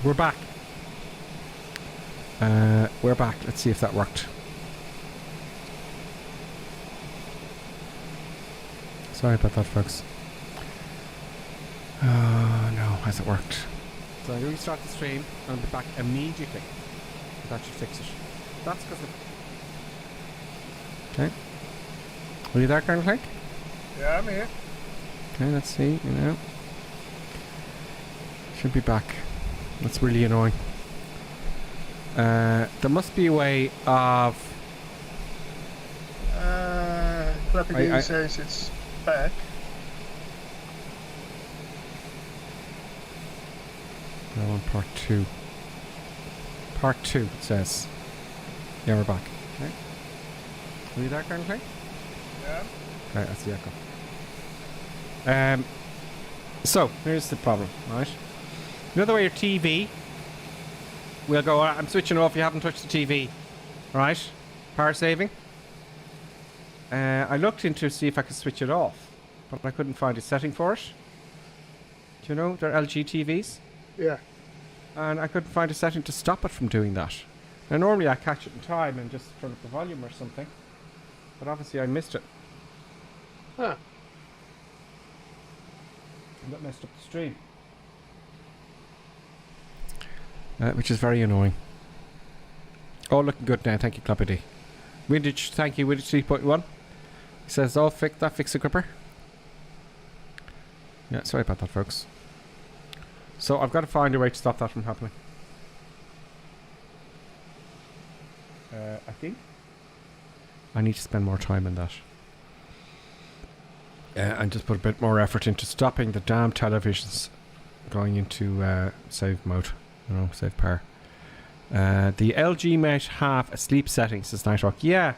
We're back. We're back. Let's see if that worked. Sorry about that, folks. Oh no, has it worked? So I'm going to restart the stream and I'll be back immediately. That should fix it. That's because of... Okay. Are you there, Colonel Clegg? Yeah, I'm here. Okay, let's see, you know. Should be back. That's really annoying. There must be a way of... Clappy says it's back. No, on part 2. Part 2, it says. Yeah, we're back. Okay. Are you there, Colonel Clegg? Yeah. Okay, that's the echo. So, here's the problem, right? You know the way your TV will go, I'm switching off, you haven't touched the TV, right? Power saving. I looked into see if I could switch it off, but I couldn't find a setting for it. Do you know, they're LG TVs? Yeah. And I couldn't find a setting to stop it from doing that. Now normally I catch it in time and just turn up the volume or something, but obviously I missed it. Huh. And that messed up the stream. Which is very annoying. Oh, looking good now. Thank you, Clappy D. Windage, thank you, Windage 3.1. He says, oh, fix the gripper. Yeah, sorry about that, folks. So I've got to find a way to stop that from happening. I think I need to spend more time on that. And just put a bit more effort into stopping the damn televisions going into save mode. You know, save power. The LG might have a sleep setting, says Nighthawk. Yeah.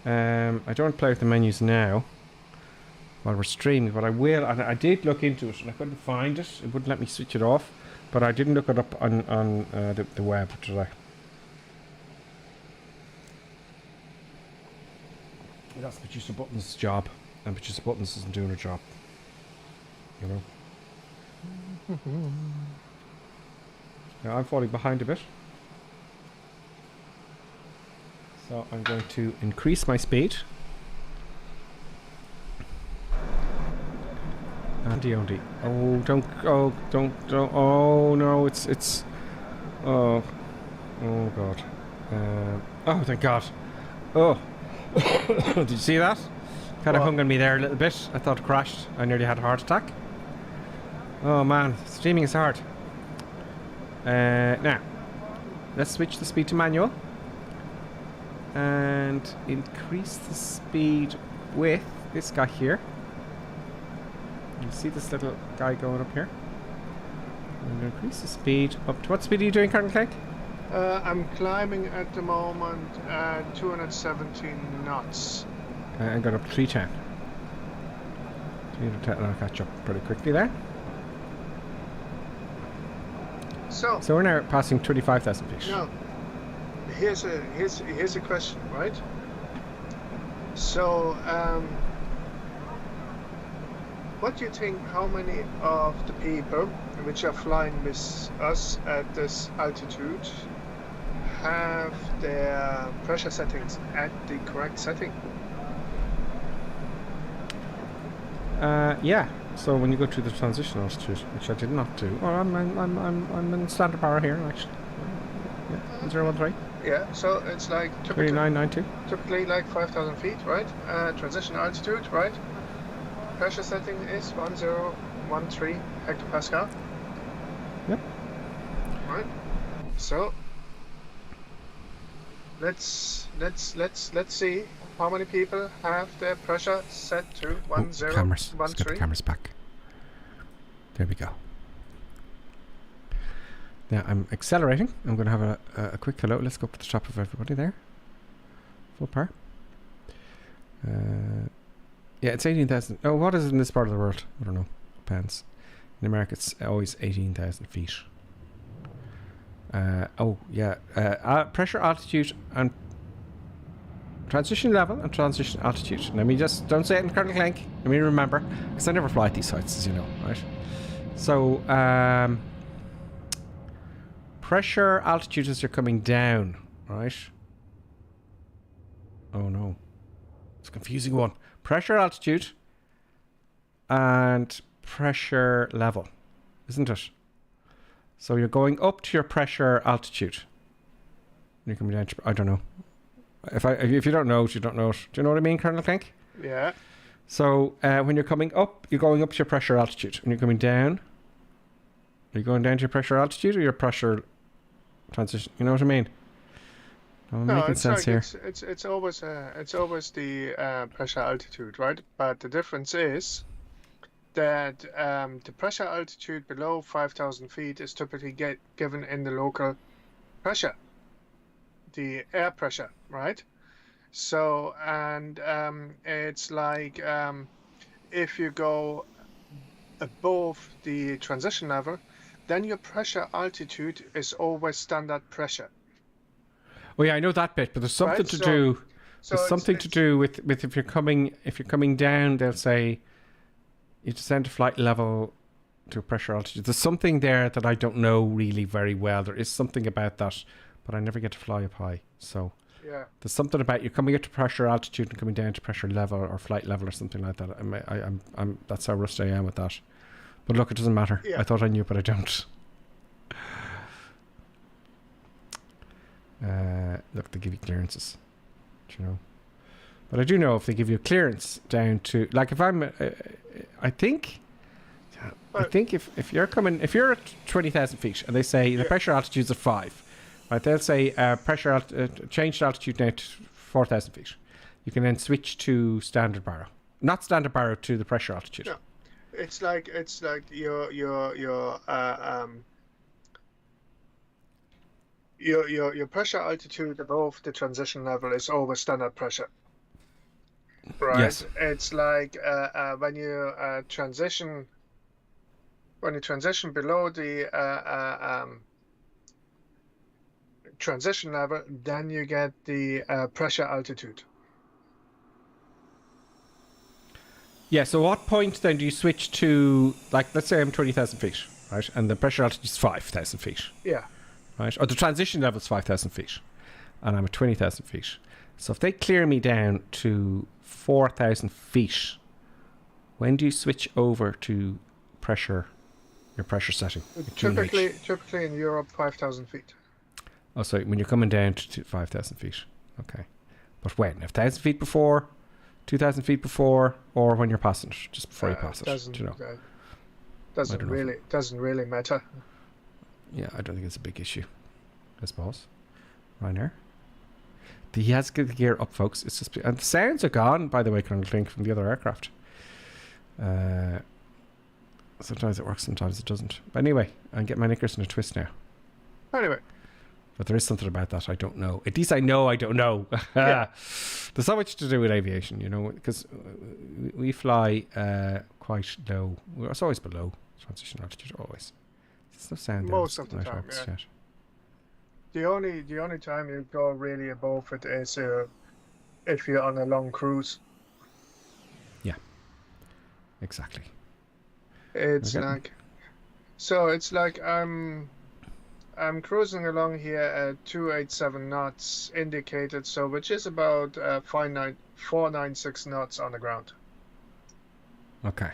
I don't play with the menus now while we're streaming, but I will. And I did look into it and I couldn't find it. It wouldn't let me switch it off. But I didn't look it up on the web, did I? That's Producer Button's job. And Producer Buttons isn't doing her job. You know? Now I'm falling behind a bit. So I'm going to increase my speed. Andy. Oh, don't, oh no, it's, oh God. Oh, thank God. Oh. Did you see that? Kind of hung on me there a little bit. I thought it crashed. I nearly had a heart attack. Oh man, streaming is hard. Now, let's switch the speed to manual. And increase the speed with this guy here. You see this little guy going up here? I'm going to increase the speed up to... What speed are you doing, Colonel Clegg? I'm climbing at the moment at 217 knots. I'm going up to 310. 310, and I'll catch up pretty quickly there. So we're now passing 25,000 feet. No. Here's a question, right? So, what do you think? How many of the people which are flying with us at this altitude have their pressure settings at the correct setting? Yeah. So when you go to the transition altitude, which I did not do. Oh, I'm in standard power here actually. Yeah, 013. Yeah. So it's like typically 3992. Typically like 5,000 feet, right? Transition altitude, right? Pressure setting is 1013 hectopascal. Yep. Right. So let's see how many people have their pressure set to 1013. Cameras. Let's get the cameras back. There we go. Now I'm accelerating. I'm going to have a quick hello. Let's go up to the top of everybody there. Full power. Yeah, it's 18,000. Oh, what is it in this part of the world? I don't know. Depends. In America, it's always 18,000 feet. Oh, yeah. Pressure, altitude, and transition level and transition altitude. Let me just, don't say it in Colonel Clegg. Let me remember, because I never fly at these sites, as you know, right? So, pressure altitude as you're coming down, right? Oh no. It's a confusing one. Pressure altitude and pressure level, isn't it? So you're going up to your pressure altitude. You're coming down to, I don't know. If you don't know it, you don't know it. Do you know what I mean, Colonel Clink? Yeah. So when you're coming up, you're going up to your pressure altitude. When you're coming down, are you going down to your pressure altitude or your pressure transition? You know what I mean? I'm No, making it's sense like here. it's always the pressure altitude, right? But the difference is that the pressure altitude below 5,000 feet is typically given in the local pressure, the air pressure, right? So, and it's like if you go above the transition level, then your pressure altitude is always standard pressure. Oh yeah, I know that bit, but there's something Right, to so- do. So There's something to do with if you're coming down, they'll say you descend to flight level to pressure altitude. There's something there that I don't know really very well. There is something about that, but I never get to fly up high. So Yeah. there's something about you coming up to pressure altitude and coming down to pressure level or flight level or something like that. I'm that's how rusty I am with that. But look, it doesn't matter. Yeah. I thought I knew, but I don't. Look, they give you clearances, do you know. But I do know if they give you clearance down to, like, if I'm, I think if you're at 20,000 feet and they say the pressure altitude's at 5, right? They'll say changed altitude now to 4,000 feet. You can then switch to standard barrow, not standard barrow to the pressure altitude. No. It's like your pressure altitude above the transition level is always standard pressure. Right. Yes. It's like when you transition below the transition level, then you get the pressure altitude. Yeah, so what point then do you switch to, like, let's say I'm 20,000 feet, right? And the pressure altitude is 5,000 feet, Yeah. right? Or the transition level is 5,000 feet, and I'm at 20,000 feet. So if they clear me down to 4,000 feet, when do you switch over to pressure, your pressure setting? Typically in Europe, 5,000 feet. Oh, sorry, when you're coming down to 5,000 feet. Okay. But when? 1,000 feet before, 2,000 feet before, or when you're passing it, just before you pass it? Doesn't Do you know? doesn't really matter. Yeah, I don't think it's a big issue, I suppose. Ryanair. He has to get the gear up, folks. It's just, and the sounds are gone, by the way, Colonel Clink, from the other aircraft. Sometimes it works, sometimes it doesn't. But anyway, I'm getting my knickers in a twist now. Anyway. But there is something about that I don't know. At least I know I don't know. Yeah. There's so much to do with aviation, you know, because we fly quite low. It's always below transition altitude, always. There's no sound there. Most of the time, yeah. Yet. The only time you go really above it is if you're on a long cruise. Yeah. Exactly. It's Okay. like, so it's like I'm cruising along here at 287 knots indicated, so which is about 496 knots on the ground. Okay.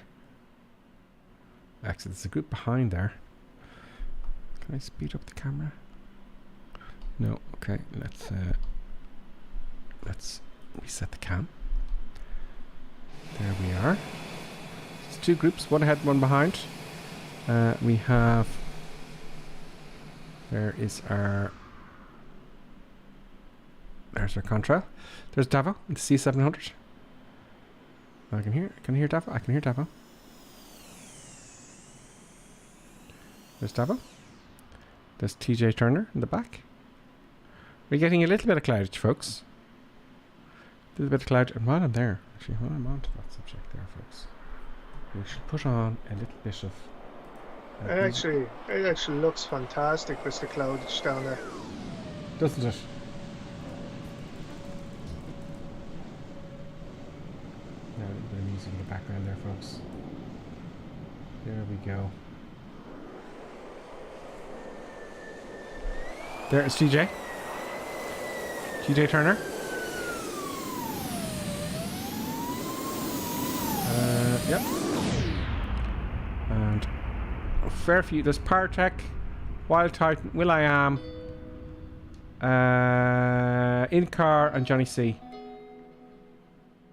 Actually, there's a group behind there. Can I speed up the camera? No. Okay. Let's reset the cam. There we are. There's two groups, one ahead, one behind. We have. There's our contrail. There's Davo, the C700. I can hear Davo. I can hear Davo. There's Davo. There's TJ Turner in the back. We're getting a little bit of cloudage, folks. A little bit of cloud. And while I'm there, actually, while I'm on to that subject there, folks, we should put on a little bit of... It actually looks fantastic with the cloudage down there. Doesn't it? Now a little bit of music in the background there, folks. There we go. There is TJ. TJ Turner. Yep. And a fair few. There's Partech, Wild Titan, Will I Am, In-Car, and Johnny C.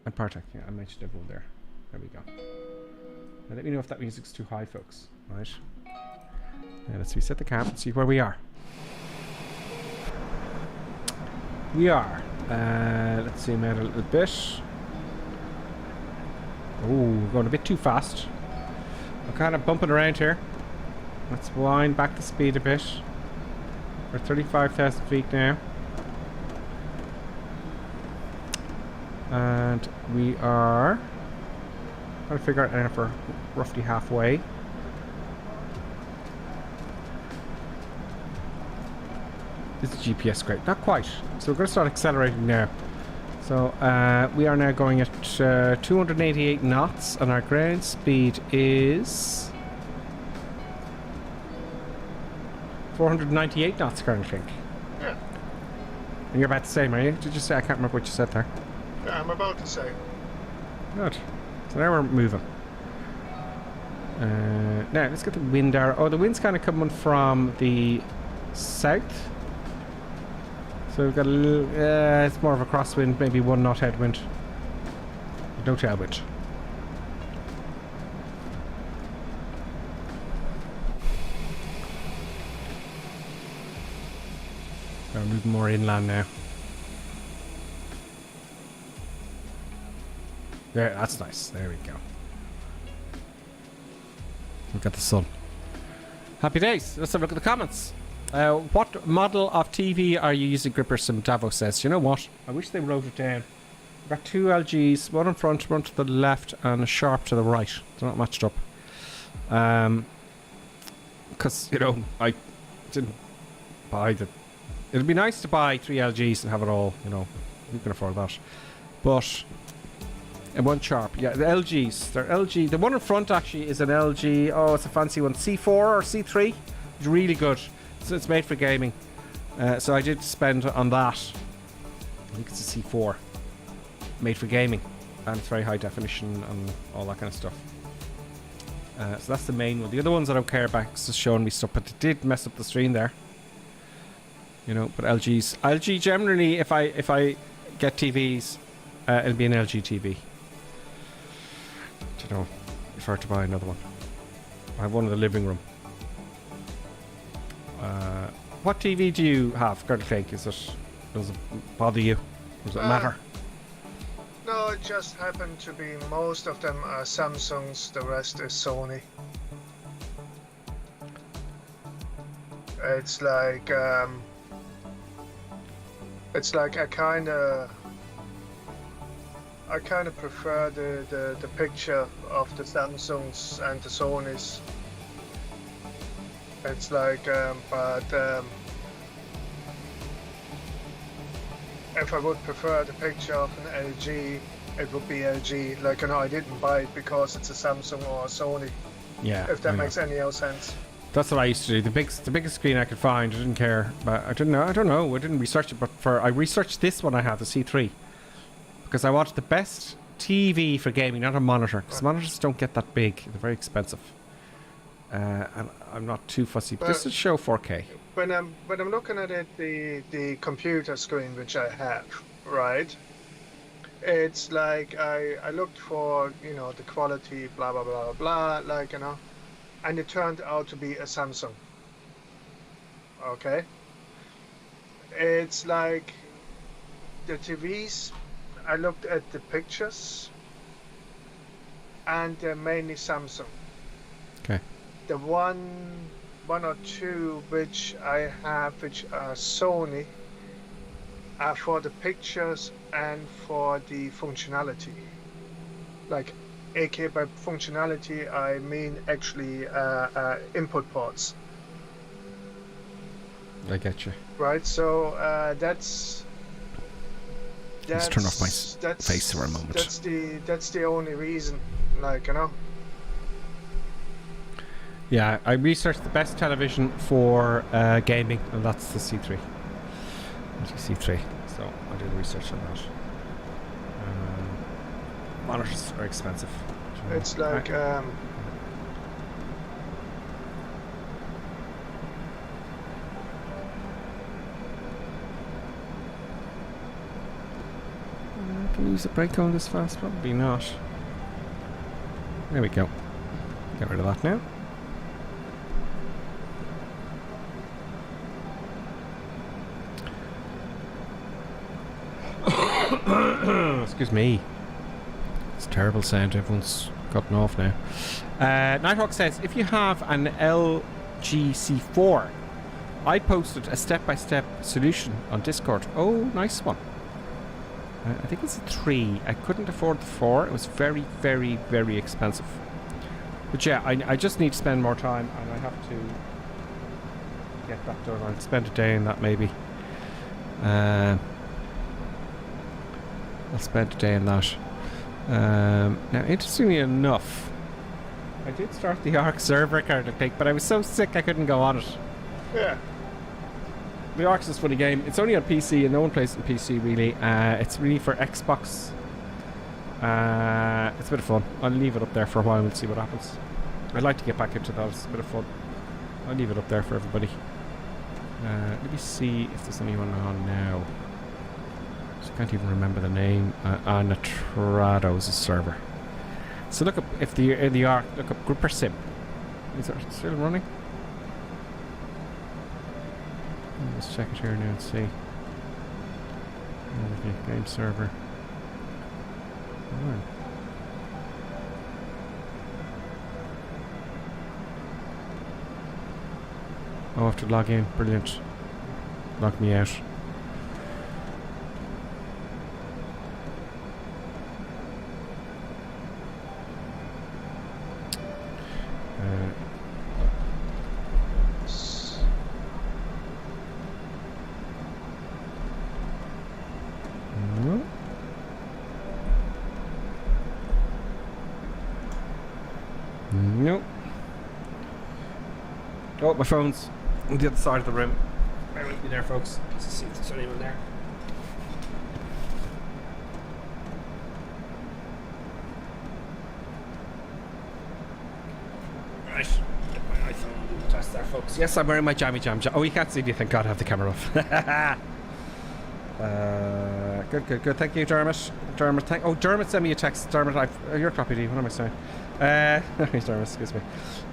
And Partech. Yeah, I mentioned everyone there. There we go. Now let me know if that music's too high, folks. Right. Now let's reset the cam and see where we are. We are. Let's zoom out a little bit. Oh, going a bit too fast. We're kind of bumping around here. Let's wind back the speed a bit. We're 35,000 feet now. And we are trying to figure out now if we're roughly halfway. Is the GPS great? Not quite. So we're going to start accelerating now. So we are now going at 288 knots, and our ground speed is 498 knots currently. Yeah. And you're about to say, are you? Did you say? I can't remember what you said there. Yeah, I'm about to say. Good. So now we're moving. Now let's get the wind arrow. Oh, the wind's kind of coming from the south. So we've got a little, it's more of a crosswind, maybe 1 knot headwind. No tailwind. We're moving more inland now. There, that's nice. There we go. We've got the sun. Happy days. Let's have a look at the comments. What model of TV are you using, Gripperson? Davo says. You know what? I wish they wrote it down. We've got 2 LGs, one in front, one to the left, and a Sharp to the right. They're not matched up. Because, you know, I didn't buy the... It'd be nice to buy 3 LGs and have it all, you know. You can afford that. But... And 1 Sharp. Yeah, the LGs. They're LG. The one in front, actually, is an LG... Oh, it's a fancy one. C4 or C3. It's really good. So it's made for gaming. So I did spend on that. I think it's a C4. Made for gaming. And it's very high definition and all that kind of stuff. So that's the main one. The other ones I don't care about, it's just showing me stuff. But it did mess up the stream there. You know, but LGs. LG generally, if I get TVs, it'll be an LG TV. You know, if I were to buy another one. I have one in the living room. What TV do you have, Gert Cake? Does it bother you? Does it matter? No, it just happened to be most of them are Samsungs, the rest is Sony. It's like I kind of prefer the picture of the Samsungs and the Sonys. It's like, if I would prefer the picture of an LG, it would be LG. Like, you know, I didn't buy it because it's a Samsung or a Sony. Yeah. If that makes any sense. That's what I used to do. The biggest screen I could find. I didn't care, but I don't know. I didn't research it, but I researched this one I have, the C3, because I wanted the best TV for gaming, not a monitor. Because monitors don't get that big. They're very expensive. And I'm not too fussy. But this is show 4K. When I'm looking at it, the computer screen which I have, right? It's like I looked for, you know, the quality, blah blah blah blah, like, you know, and it turned out to be a Samsung. Okay. It's like the TVs. I looked at the pictures, and they're mainly Samsung. Okay. The one or two which I have, which are Sony, are for the pictures and for the functionality. Like, aka by functionality, I mean actually input ports. I get you. Right. So that's. Let's turn off my face for a moment. That's the only reason, like, you know. Yeah, I researched the best television for gaming, and that's the C3. C3. So I did research on that. Monitors are expensive. It's like can you use a brake cone this fast? Probably not. There we go. Get rid of that now. Excuse me. It's a terrible sound. Everyone's gotten off now. Nighthawk says, if you have an LGC4, I posted a step-by-step solution on Discord. Oh, nice one. I think it's a 3. I couldn't afford the 4. It was very, very, very expensive. But yeah, I just need to spend more time, and I have to get that done. I'll spend a day in that maybe. I'll spend a day in that. Now, interestingly enough, I did start the Arc server card, I think, but I was so sick I couldn't go on it. yeah. The Arc's is a funny game. It's only on PC, and no one plays it on PC really. It's really for Xbox. It's a bit of fun. I'll leave it up there for a while and see what happens. I'd like to get back into that. It's a bit of fun. I'll leave it up there for everybody. Let me see if there's anyone on now. I can't even remember the name. Natrado's a server. So look up if the Arc. Look up Gripper Sim. Is it still running? Let's check it here now and see. Okay, game server. Oh. I have to log in. Brilliant. Log me out. Nope. Oh, my phone's on the other side of the room. Bear with me there, folks. Let's see if there's anyone there. Right. Get my iPhone and do the test there, folks. Yes, I'm wearing my jammy jam. Oh, you can't see, do you think? God, I have the camera off. Good. Thank you, Dermot. Dermot sent me a text. Dermot, you're copy D. What am I saying? Dermot, excuse me.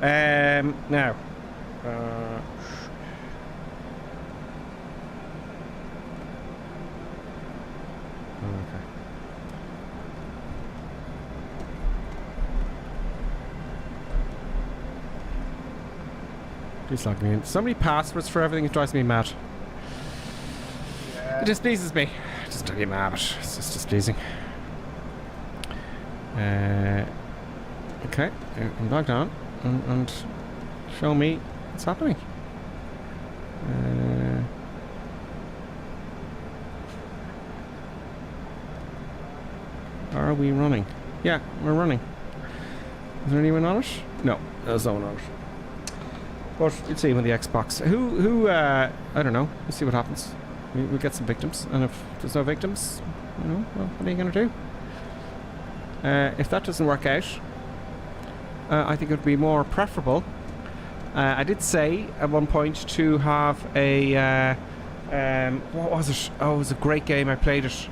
Now. Okay. Please log me in. So many passwords for everything. It drives me mad. It displeases me. It doesn't drive me mad, but it's just displeasing. Okay, I'm logged on and show me what's happening. Are we running? Yeah, we're running. Is there anyone on it? No, there's no one on it. But you'll see when the Xbox. I don't know. We'll see what happens. We'll get some victims, and if there's no victims, well, what are you going to do? If that doesn't work out, I think it would be more preferable. I did say at one point to have a what was it? Oh, it was a great game. I played it.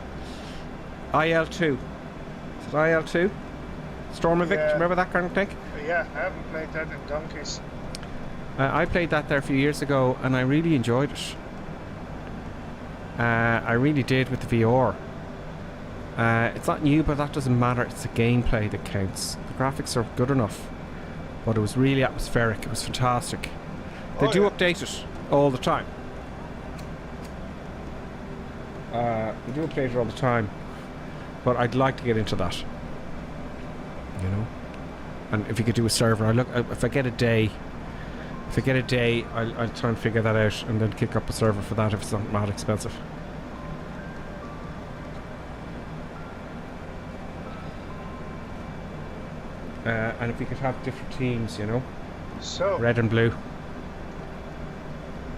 IL2. Is it IL2? Stormovic. Yeah. Remember that kind of thing? Yeah, I haven't played that in donkeys. I played that there a few years ago, and I really enjoyed it. I really did with the VR. It's not new, but that doesn't matter. It's the gameplay that counts. The graphics are good enough, but it was really atmospheric. It was fantastic. They do update it all the time. They do update it all the time, but I'd like to get into that. You know, and if you could do a server, if I get a day. I'll try and figure that out and then kick up a server for that if it's not mad expensive. And if we could have different teams, you know. So, Red and blue.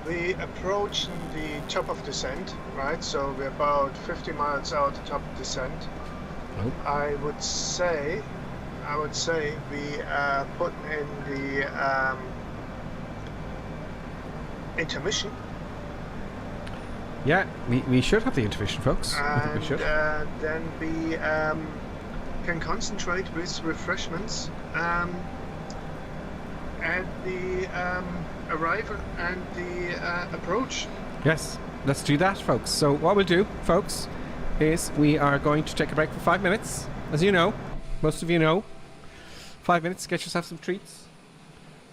we approach the top of descent, right? So we're about 50 miles out the top of descent. Nope. I would say we put in the intermission. Yeah, we should have the intermission, folks. I think we And should. then we can concentrate with refreshments at the arrival and the approach. Yes, let's do that, folks. So what we'll do, folks, is we are going to take a break for 5 minutes. As you know, most of you know, 5 minutes, get yourself some treats.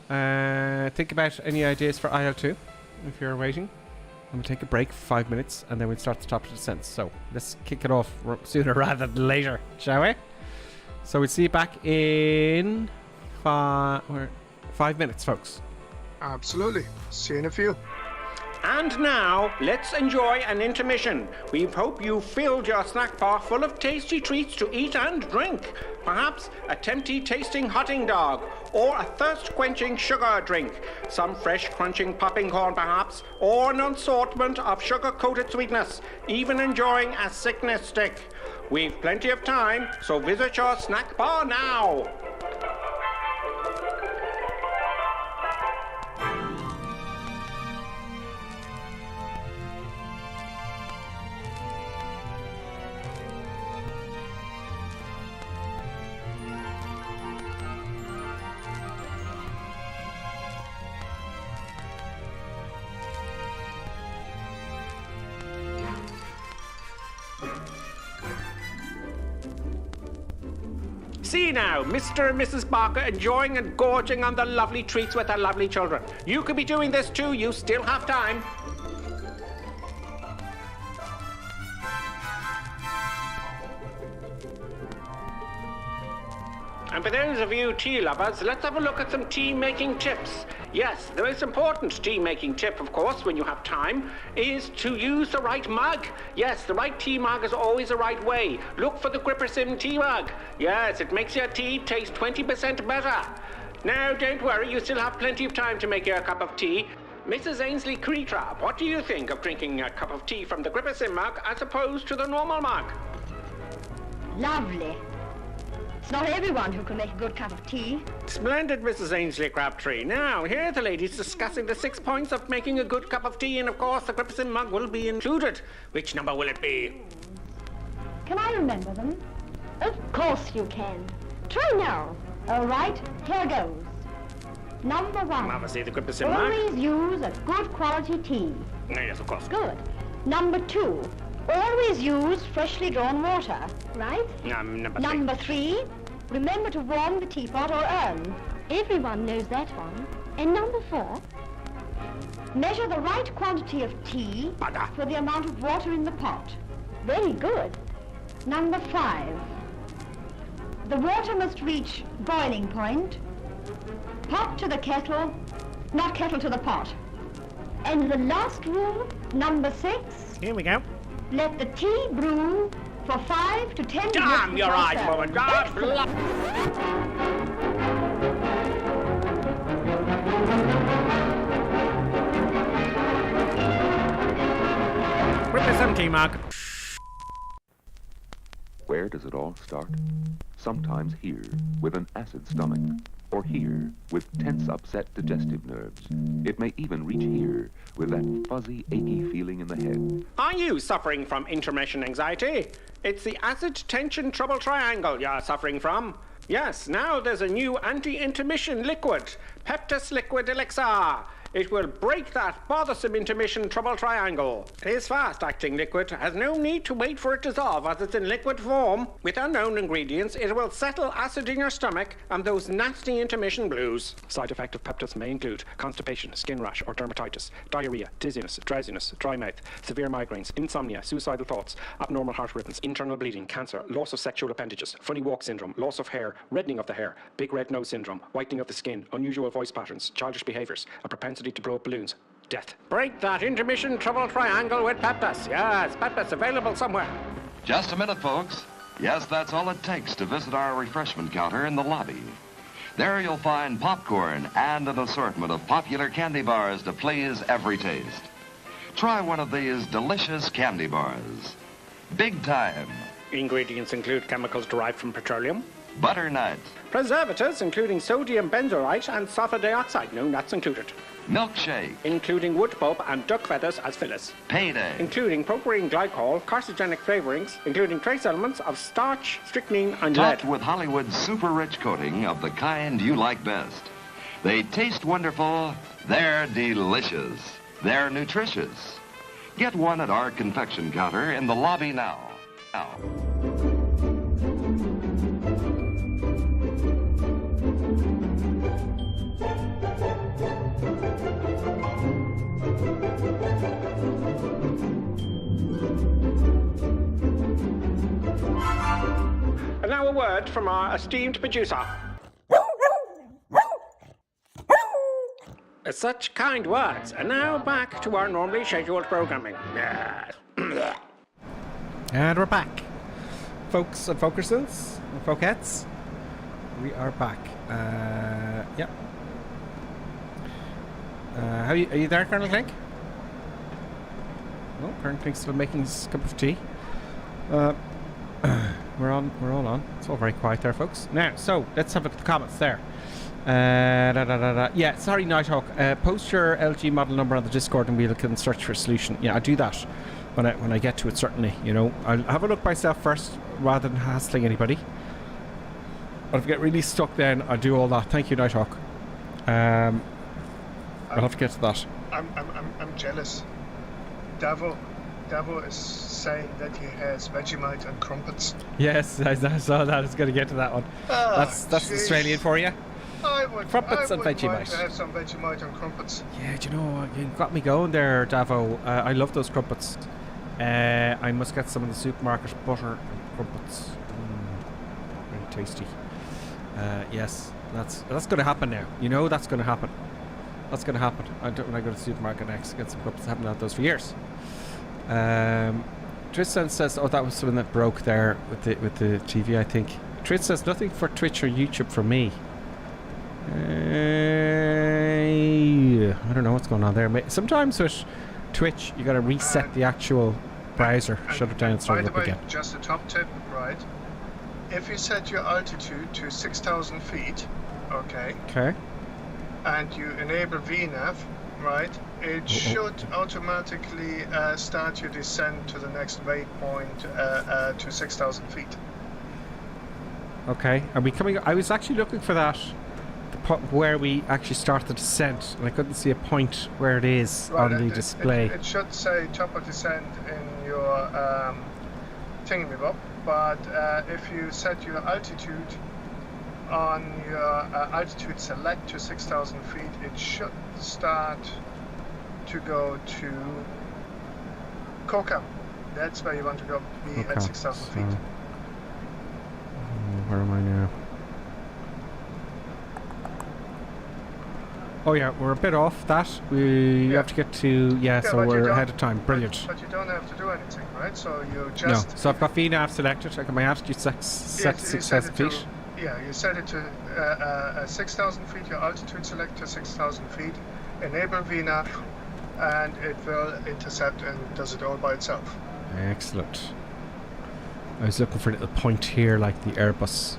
Think about any ideas for IL2 if you're waiting. And we'll take a break for 5 minutes and then we'll start the top of the descent. So let's kick it off sooner rather than later, shall we? So we'll see you back in 5 minutes, folks. Absolutely. See you in a few. And now, let's enjoy an intermission. We hope you filled your snack bar full of tasty treats to eat and drink. Perhaps a tempting tasting hotting dog, or a thirst-quenching sugar drink. Some fresh crunching popping corn perhaps, or an assortment of sugar-coated sweetness. Even enjoying a sickness stick. We've plenty of time, so visit your snack bar now. See now, Mr. and Mrs. Barker enjoying and gorging on the lovely treats with their lovely children. You could be doing this too, you still have time. And for those of you tea lovers, let's have a look at some tea-making tips. Yes, the most important tea-making tip, of course, when you have time, is to use the right mug. Yes, the right tea mug is always the right way. Look for the Grippersim tea mug. Yes, it makes your tea taste 20% better. Now, don't worry, you still have plenty of time to make your cup of tea. Mrs. Ainsley Creetrap, what do you think of drinking a cup of tea from the Grippersim mug as opposed to the normal mug? Lovely. It's not everyone who can make a good cup of tea. Splendid, Mrs. Ainsley Crabtree. Now, here are the ladies discussing the 6 points of making a good cup of tea, and of course the Grippersim mug will be included. Which number will it be? Can I remember them? Of course you can. Try now. All right, here goes. Number 1. Obviously the Grippersim mug. Always use a good quality tea. Yes, of course. Good. Number 2. Always use freshly drawn water. Right? Number 3. Remember to warm the teapot or urn. Everyone knows that one. And number 4. Measure the right quantity of tea for the amount of water in the pot. Very good. Number 5. The water must reach boiling point. Pot to the kettle, not kettle to the pot. And the last rule, number 6. Here we go. Let the tea brew for 5 to 10 minutes. Damn your before eyes, serving. woman. God bless. Grippersim tea mug. Where does it all start? Sometimes here, with an acid stomach, or here, with tense, upset digestive nerves. It may even reach here, with that fuzzy, achy feeling in the head. Are you suffering from intermission anxiety? It's the acid tension trouble triangle you're suffering from. Yes, now there's a new anti-intermission liquid, Peptus Liquid Elixir. It will break that bothersome intermission trouble triangle. It is fast-acting liquid, has no need to wait for it to dissolve as it's in liquid form. With unknown ingredients, it will settle acid in your stomach and those nasty intermission blues. Side effect of Peptus may include constipation, skin rash or dermatitis, diarrhea, dizziness, drowsiness, dry mouth, severe migraines, insomnia, suicidal thoughts, abnormal heart rhythms, internal bleeding, cancer, loss of sexual appendages, funny walk syndrome, loss of hair, reddening of the hair, big red nose syndrome, whitening of the skin, unusual voice patterns, childish behaviours, a propensity to blow up balloons, death. Break that intermission trouble triangle with Peptus. Yes, Peptus available somewhere. Just a minute, folks. Yes, that's all it takes to visit our refreshment counter in the lobby. There you'll find popcorn and an assortment of popular candy bars to please every taste. Try one of these delicious candy bars. Big Time, Ingredients include chemicals derived from petroleum. Butternut, Preservatives including sodium benzoate and sulfur dioxide. No nuts included. Milkshake, Including wood pulp and duck feathers as fillers. Payday, Including propylene glycol, carcinogenic flavorings, including trace elements of starch, strychnine and topped lead. with Hollywood's super rich coating of the kind you like best. They taste wonderful, they're delicious, they're nutritious. Get one at our confection counter in the lobby now. And now a word from our esteemed producer. Such kind words. And now back to our normally scheduled programming. Yes. And we're back. Folks and focuses and folkettes. We are back. Yep. Are you there, Colonel Clink? No, Colonel Clink's still making his cup of tea. We're all on. It's all very quiet there, folks. Now, so let's have a look at the comments there. Yeah, sorry, Nighthawk. Post your LG model number on the Discord and we can search for a solution. Yeah, I do that when I get to it. Certainly, you know, I'll have a look myself first rather than hassling anybody. But if I get really stuck, then I'll do all that. Thank you, Nighthawk. I'll have to get to that. I'm jealous. Davo is saying that he has Vegemite and crumpets. Yes, I saw that. I was going to get to that one. That's geez. Australian for you. Crumpets and Vegemite. Like to have some Vegemite and crumpets. Yeah, do you know, you got me going there, Davo. I love those crumpets. I must get some of the supermarket butter and crumpets. Very tasty. Yes, that's going to happen now. You know that's going to happen. That's going to happen. When I go to the supermarket next, get some crumpets. I haven't had those for years. Tristan says, "Oh, that was something that broke there with the TV." I think Tristan says, "Nothing for Twitch or YouTube for me." I don't know what's going on there. Sometimes with Twitch, you got to reset the actual browser, shut it down, and start it up again. Just a top tip, right? If you set your altitude to 6,000 feet, okay, and you enable VNAV, right, it should automatically start your descent to the next waypoint to 6,000 feet. Okay, are we coming? I was actually looking for that, where we actually start the descent, and I couldn't see a point where it is on the display. It should say top of descent in your thingamybob, but if you set your altitude on your altitude select to 6,000 feet, it should start to go to Kokam. That's where you want to go, be at 6,000 feet. Where am I now? Oh yeah, we're a bit off that. We have to get to, so we're ahead of time. Brilliant. But you don't have to do anything, right? So you just... No, so I've got VNAV selected. I got my altitude set to 6,000 feet. Yeah, you set it to 6,000 feet, your altitude select to 6,000 feet, enable VNAV, and it will intercept and does it all by itself. Excellent. I was looking for a little point here like the Airbus.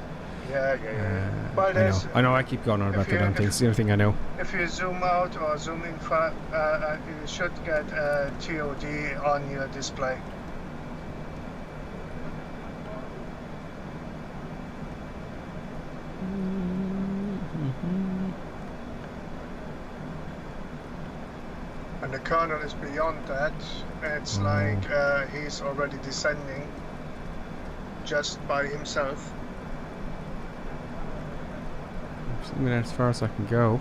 Yeah. Well, I know I keep going on about the damn thing. It's the only thing I know. If you zoom out or zoom in far, you should get TOD on your display. And the colonel is beyond that. It's like he's already descending just by himself. I mean, as far as I can go,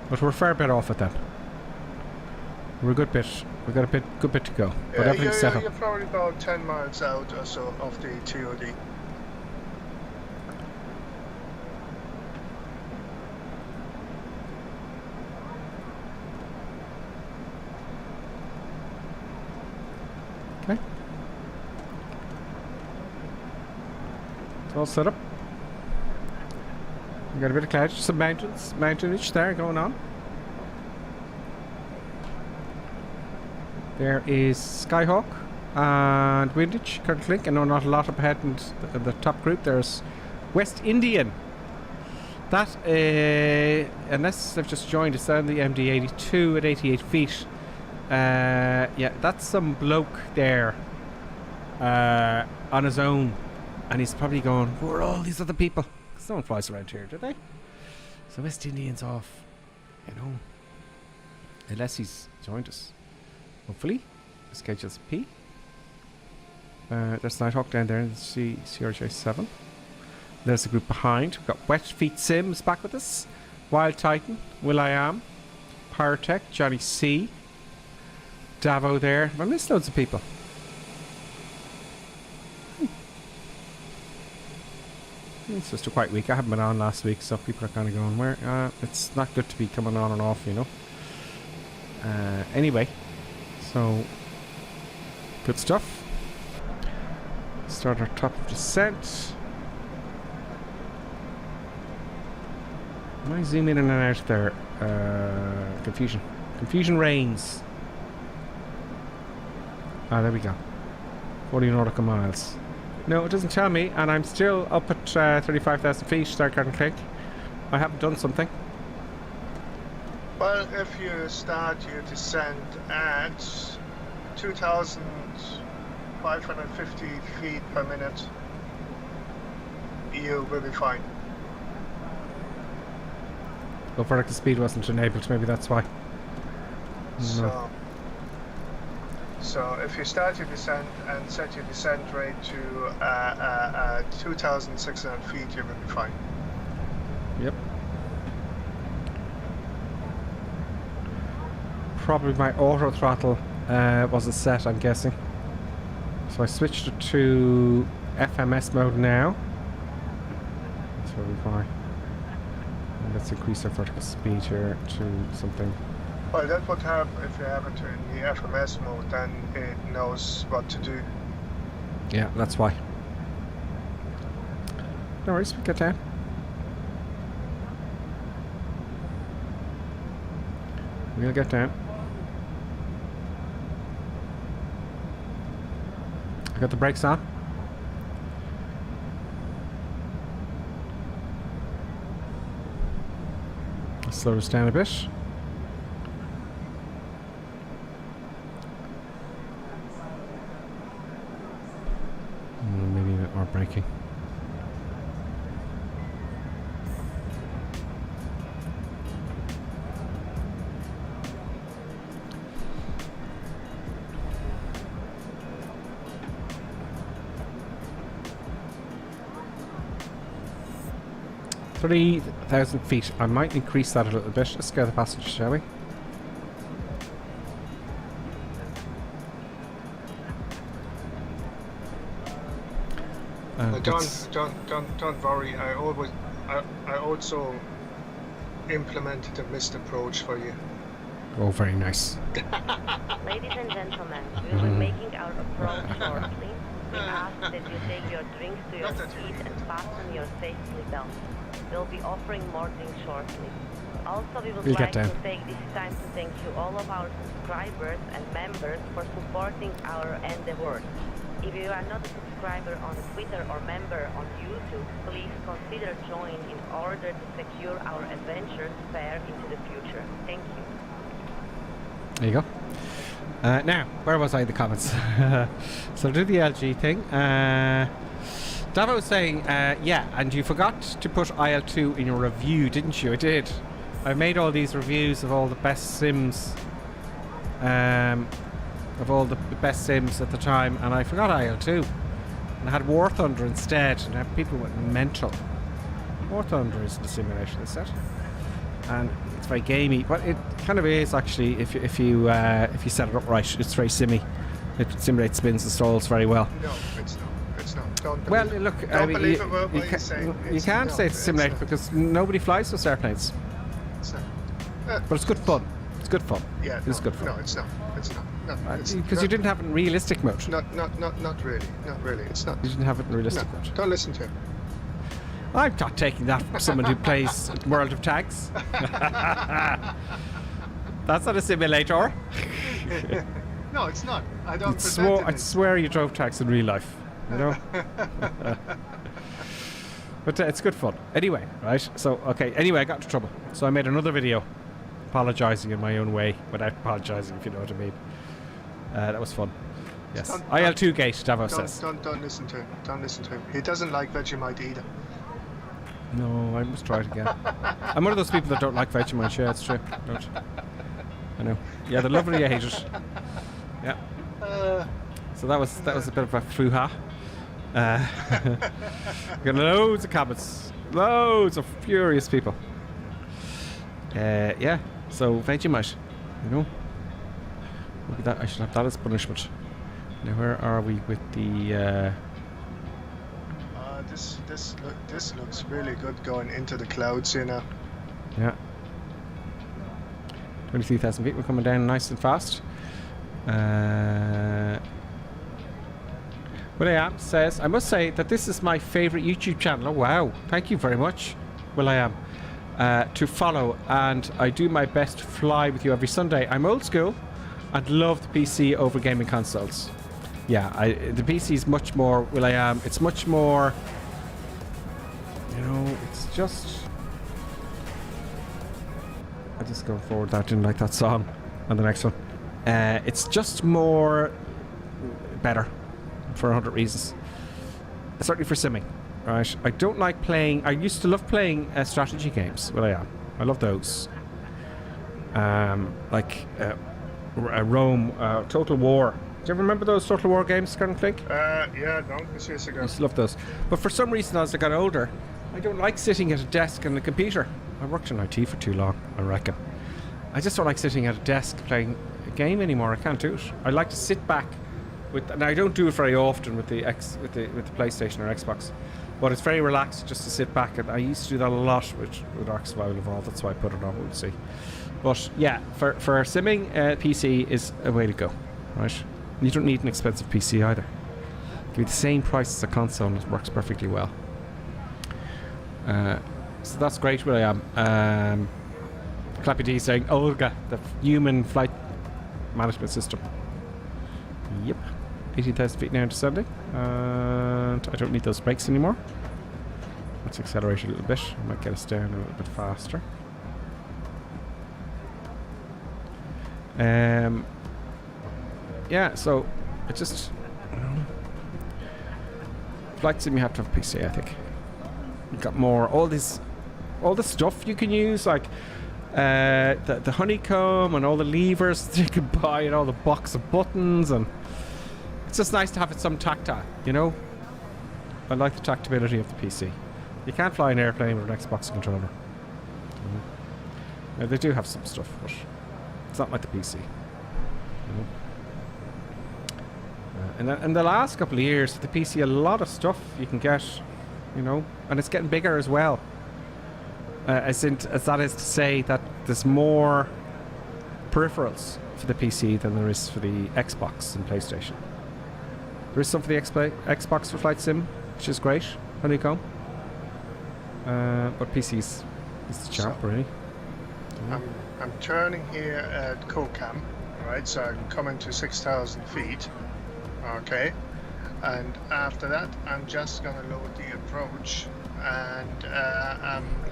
but we're a fair bit off it then. We're a good bit. We've got a good bit to go. But everything's set up. You're probably about 10 miles out or so of the TOD. Okay. It's all set up. We got a bit of cloud, some mountainage there going on. There is Skyhawk and Windage, Kirklink. I know not a lot up ahead in the top group. There's West Indian. That, unless they've just joined us down the MD82 at 88 feet. Yeah, that's some bloke there on his own. And he's probably going, who are all these other people? Because no one flies around here, do they? So West Indian's off, you know. Unless he's joined us. Hopefully. The schedule's P. There's Nighthawk down there in the CRJ7. There's the group behind. We've got Wet Feet Sims back with us. Wild Titan, Will.i.am, Pyrotech, Johnny C, Davo there. I missed loads of people. It's just a quiet week. I haven't been on last week, so people are kind of going, where? It's not good to be coming on and off, you know. Anyway, so good stuff. Start our top of descent. Can I zoom in and out there? Confusion. Confusion reigns. Ah, there we go. 40 nautical miles. No, it doesn't tell me, and I'm still up at 35,000 feet, start garden click. I haven't done something. Well, if you start your descent at 2,550 feet per minute, you will be fine. Well, vertical speed wasn't enabled, maybe that's why. No. So if you start your descent and set your descent rate to 2,600 feet, you will be fine. Yep. Probably my auto throttle wasn't set, I'm guessing. So I switched it to FMS mode now. That's where we fly. And let's increase our vertical speed here to something. Well, that would help if you have it in the FMS mode, then it knows what to do. Yeah, that's why. No worries, we get down. We'll get down. I got the brakes on. Slow us down a bit. Maybe a bit more braking. $30,000 feet. I might increase that a little bit. Let's scare the passengers, shall we? Don't worry. I also implemented a missed approach for you. Oh, very nice. Ladies and gentlemen, we will be making our approach shortly. We ask that you take your drinks to your feet and fasten your safety belt. We'll be offering more drinks shortly. Also, we would like to take this time to thank you all of our subscribers and members for supporting our endeavors. If you are not a subscriber on Twitter or member on YouTube, please consider joining in order to secure our adventures far into the future. Thank you. There you go. Now, where was I in the comments? So do the LG thing. Davo was saying, yeah, and you forgot to put IL2 in your review, didn't you? I did. I made all these reviews of all the best sims, of all the best sims at the time, and I forgot IL2. And I had War Thunder instead, and people went mental. War Thunder is the simulation, they said. And it's very gamey, but it kind of is actually if you set it up right. It's very simmy. It simulates spins and stalls very well. No, it's not. It's not. Don't well, believe look, don't I mean, believe what you're saying. You can't say it's simulated because nobody flies those airplanes. It's not. But it's good fun. It's good fun. Yeah, it's good fun. No, it's not. It's not. Because you didn't have it in realistic mode. Not really. Not really. It's not. You didn't have it in realistic mode. Don't listen to him. I'm not taking that from someone who plays World of Tanks. That's not a simulator. No, it's not. I don't I swear you drove tanks in real life. You know? But it's good fun. Anyway, right? So, okay. Anyway, I got into trouble. So I made another video apologising in my own way without apologising, if you know what I mean. That was fun. Yes. IL2 gate, Davos says. Don't listen to him. Don't listen to him. He doesn't like Vegemite either. No, I must try it again. I'm one of those people that don't like Vegemite. Yeah, it's true. Don't. I know. Yeah, they love it or you hate it. Yeah. So that was a bit of a foo-ha. Got loads of comments. Loads of furious people. Yeah. So Vegemite, you know. Maybe that I should have that as punishment. Now where are we with the? This looks really good going into the clouds, you know. Yeah. 23,000 feet. We're coming down nice and fast. Will.i.am says, I must say that this is my favourite YouTube channel. Oh, wow. Thank you very much, Will.i.am. To follow, and I do my best to fly with you every Sunday. I'm old school and love the PC over gaming consoles. Yeah, the PC is much more Will.i.am. It's much more, you know, it's just... I just go forward. I didn't like that song. And the next one. It's just more better for 100 reasons. Certainly for simming, right? I don't like playing. I used to love playing strategy games. Will.i.am. I love those. Like Rome, Total War. Do you ever remember those Total War games, Colonel Flink? Yeah, donkeys years ago. I used to love those. But for some reason, as I got older, I don't like sitting at a desk and a computer. I worked in IT for too long, I reckon. I just don't like sitting at a desk playing a game anymore. I can't do it. I like to sit back with, and I don't do it very often with the PlayStation or Xbox, but it's very relaxed just to sit back. And I used to do that a lot with Ark Survival Evolved. That's why I put it on. We'll see. But yeah, for simming, PC is a way to go, right? You don't need an expensive PC either. Give you the same price as a console, and it works perfectly well. So that's great, Will.i.am. Clappy D saying, Olga, the human flight management system. Yep. 18,000 feet now into descending. And I don't need those brakes anymore. Let's accelerate a little bit. Might get us down a little bit faster. Yeah, so it just... Flight sim, you have to have PC, I think. You've got more, all the stuff you can use, like the honeycomb and all the levers that you can buy and all the box of buttons, and it's just nice to have it some tactile, you know. I like the tactability of the PC. You can't fly an airplane with an Xbox controller. Now, they do have some stuff, but it's not like the PC. And in the last couple of years, the PC, a lot of stuff you can get, you know, and it's getting bigger as well. As that is to say that there's more peripherals for the PC than there is for the Xbox and PlayStation. There is some for the Xbox for Flight Sim, which is great, honeycomb. But PC's is the champ, really. I'm turning here at Kokam, right? So I'm coming to 6,000 feet. Okay. And after that, I'm just going to load the approach and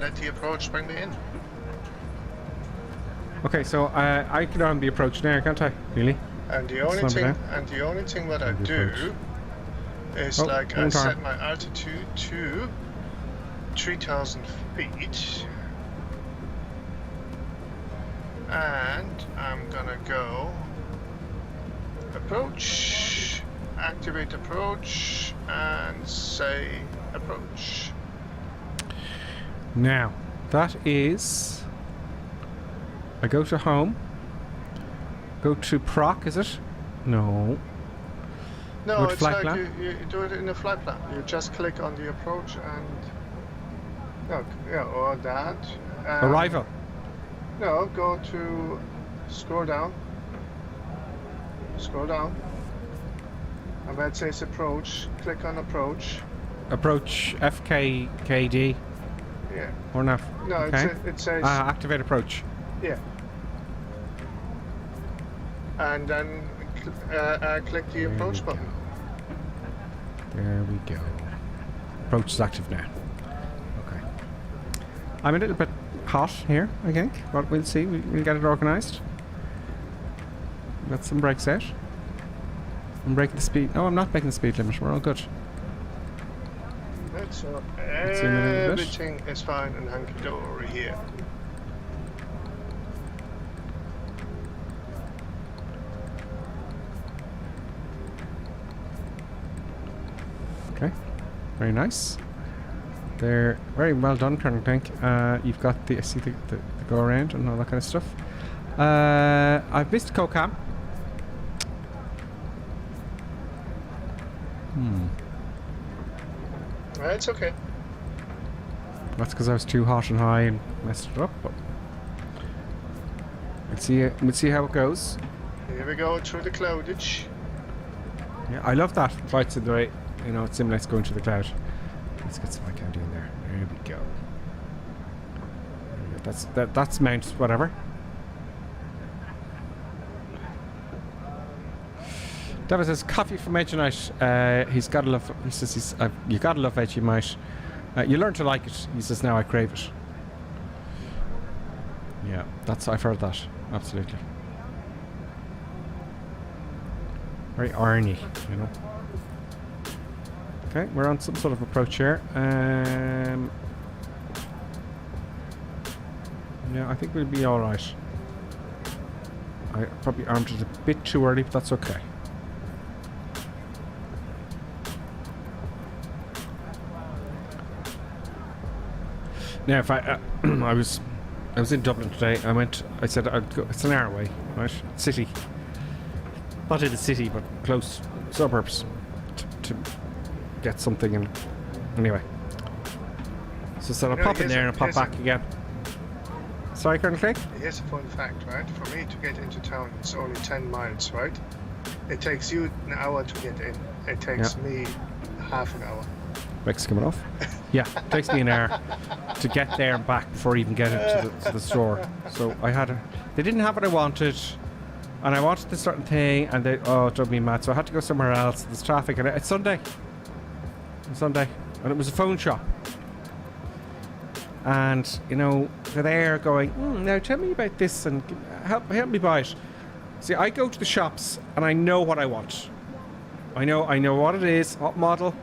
let the approach bring me in. Okay, so I can arm the approach now, can't I? Really? And the only thing that I do is I set my altitude to 3,000 feet, and I'm gonna go approach, activate approach, and say approach. Now, that is... I go to home. Go to proc, is it? No. No, it's like you do it in the flight plan. You just click on the approach and... or that. Arrival. No, go to... Scroll down. Scroll down. And where it says approach, click on approach. approach FKKD Yeah. or not? No, Okay. it says Activate approach. yeah. And then click the approach button. There we go. Approach is active now. Okay. I'm a little bit hot here, I think, but we'll see. We'll get it organised. Got some brakes out. I'm breaking the speed. No, I'm not breaking the speed limit. We're all good. Right, so see in a little bit. everything is fine and hunky-dory here. Okay. Very nice. They're very well done, Colonel Tank. You've got the go around and all that kind of stuff. I've missed co-cam. It's okay. That's because I was too hot and high and messed it up. But we'll see how it goes. Here we go through the cloudage. Yeah, I love that. Flights in the right. You know, it simulates going to the cloud. Let's get some county in there. There we go. That's Mount whatever. David says coffee from Vegemite. He's got to love. He says you gotta love Vegemite. You learn to like it. He says now I crave it. Yeah, I've heard that. Absolutely. Very irony, you know. Okay, we're on some sort of approach here. Yeah, I think we'll be all right. I probably armed it a bit too early, but that's okay. Now, if I was in Dublin today. I said I'd go. It's an hour away, right? City, not in the city, but close suburbs, to get something. And anyway, so I'll pop in there and I'll pop back again. Sorry, Colonel Craig? Here's a fun fact, right? For me to get into town, it's only 10 miles, right? It takes you an hour to get in. It takes me half an hour. Mike's coming off. Yeah, it takes me an hour to get there and back before I even get it to the store. So they didn't have what I wanted, and I wanted this certain thing, and it drove me mad. So I had to go somewhere else. There's traffic, and it's Sunday. And it was a phone shop. And you know, they're there going, now tell me about this and help me buy it. See, I go to the shops and I know what I want. I know what it is, what model,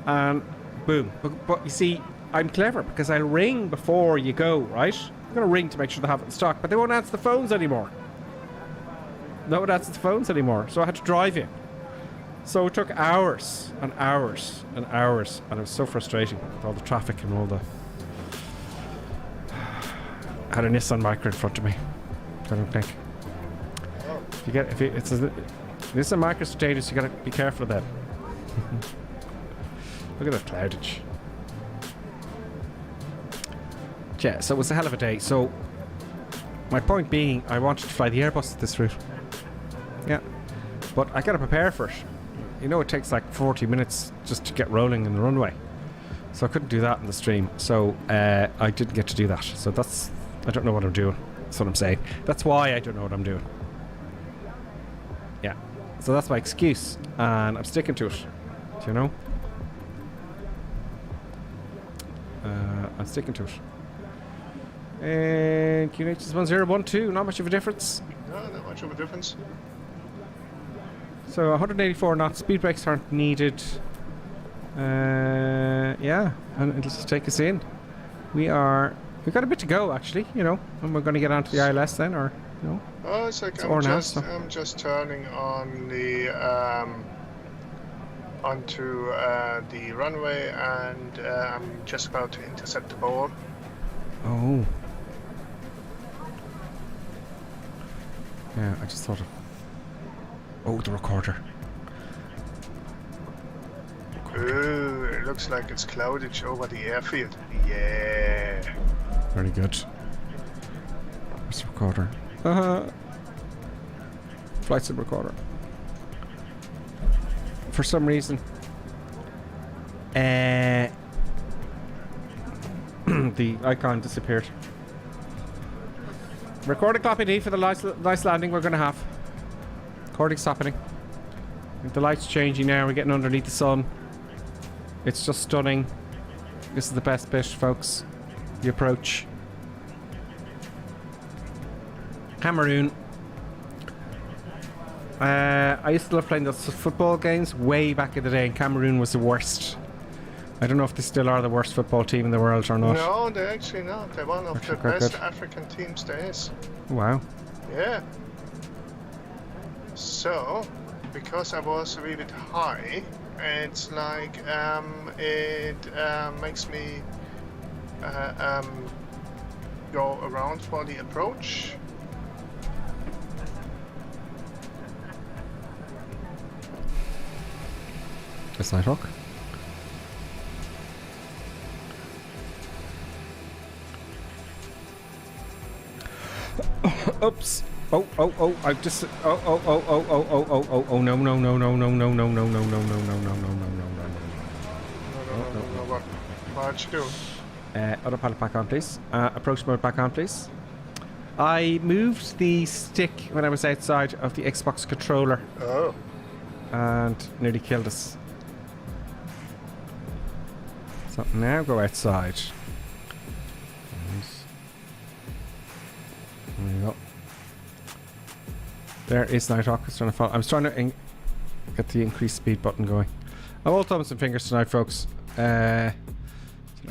and boom. But you see, I'm clever because I'll ring before you go, right? I'm going to ring to make sure they have it in stock, but they won't answer the phones anymore. No one answers the phones anymore, so I had to drive in. So it took hours and hours and hours, and it was so frustrating with all the traffic and all the... I had a Nissan Micra in front of me. I don't think. It's a Nissan Micra's dangerous. You gotta be careful of that. Look at that cloudage. Yeah, so it was a hell of a day. So my point being, I wanted to fly the Airbus this route. Yeah, but I gotta prepare for it. You know, it takes like 40 minutes just to get rolling in the runway. So I couldn't do that in the stream. So I didn't get to do that. So I don't know what I'm doing. That's what I'm saying. That's why I don't know what I'm doing. Yeah. So that's my excuse. And I'm sticking to it. Do you know? I'm sticking to it. And QNH 1012. Not much of a difference. No, not much of a difference. So 184 knots. Speed brakes aren't needed. Yeah. And it'll just take us in. We've got a bit to go, actually, you know, and we're going to get onto the ILS then, or, you know. Oh, it's like I'm just turning on the onto the runway, and I'm just about to intercept the ball. Oh. Yeah, I just thought of... Oh, the recorder. Ooh, it looks like it's cloudage over the airfield. Yeah. Very good. Where's the recorder? Flight sim recorder. For some reason, The icon disappeared. Recording copy D for the nice landing we're going to have. Recording's happening. The light's changing now. We're getting underneath the sun. It's just stunning. This is the best bit, folks. The approach. Cameroon. I used to love playing those football games way back in the day, and Cameroon was the worst. I don't know if they still are the worst football team in the world or not. No, they're actually not. They're one of the best African teams there is. Wow. Yeah. So, because I was a wee bit high, it's like it makes me go around for the approach. That's Nighthawk. Oops. Oh, I've just no, no, no, no, no, no, no, no, no, no, no, no, no, no, no, no, no, No. What you doing? Autopilot back on, please. Approach mode back on, please. I moved the stick when I was outside of the Xbox controller. Oh. And nearly killed us. So now go outside. There we go. There is Nighthawk. It's trying to follow. I was trying to get the increased speed button going. I'm all thumbs and fingers tonight, folks. I'm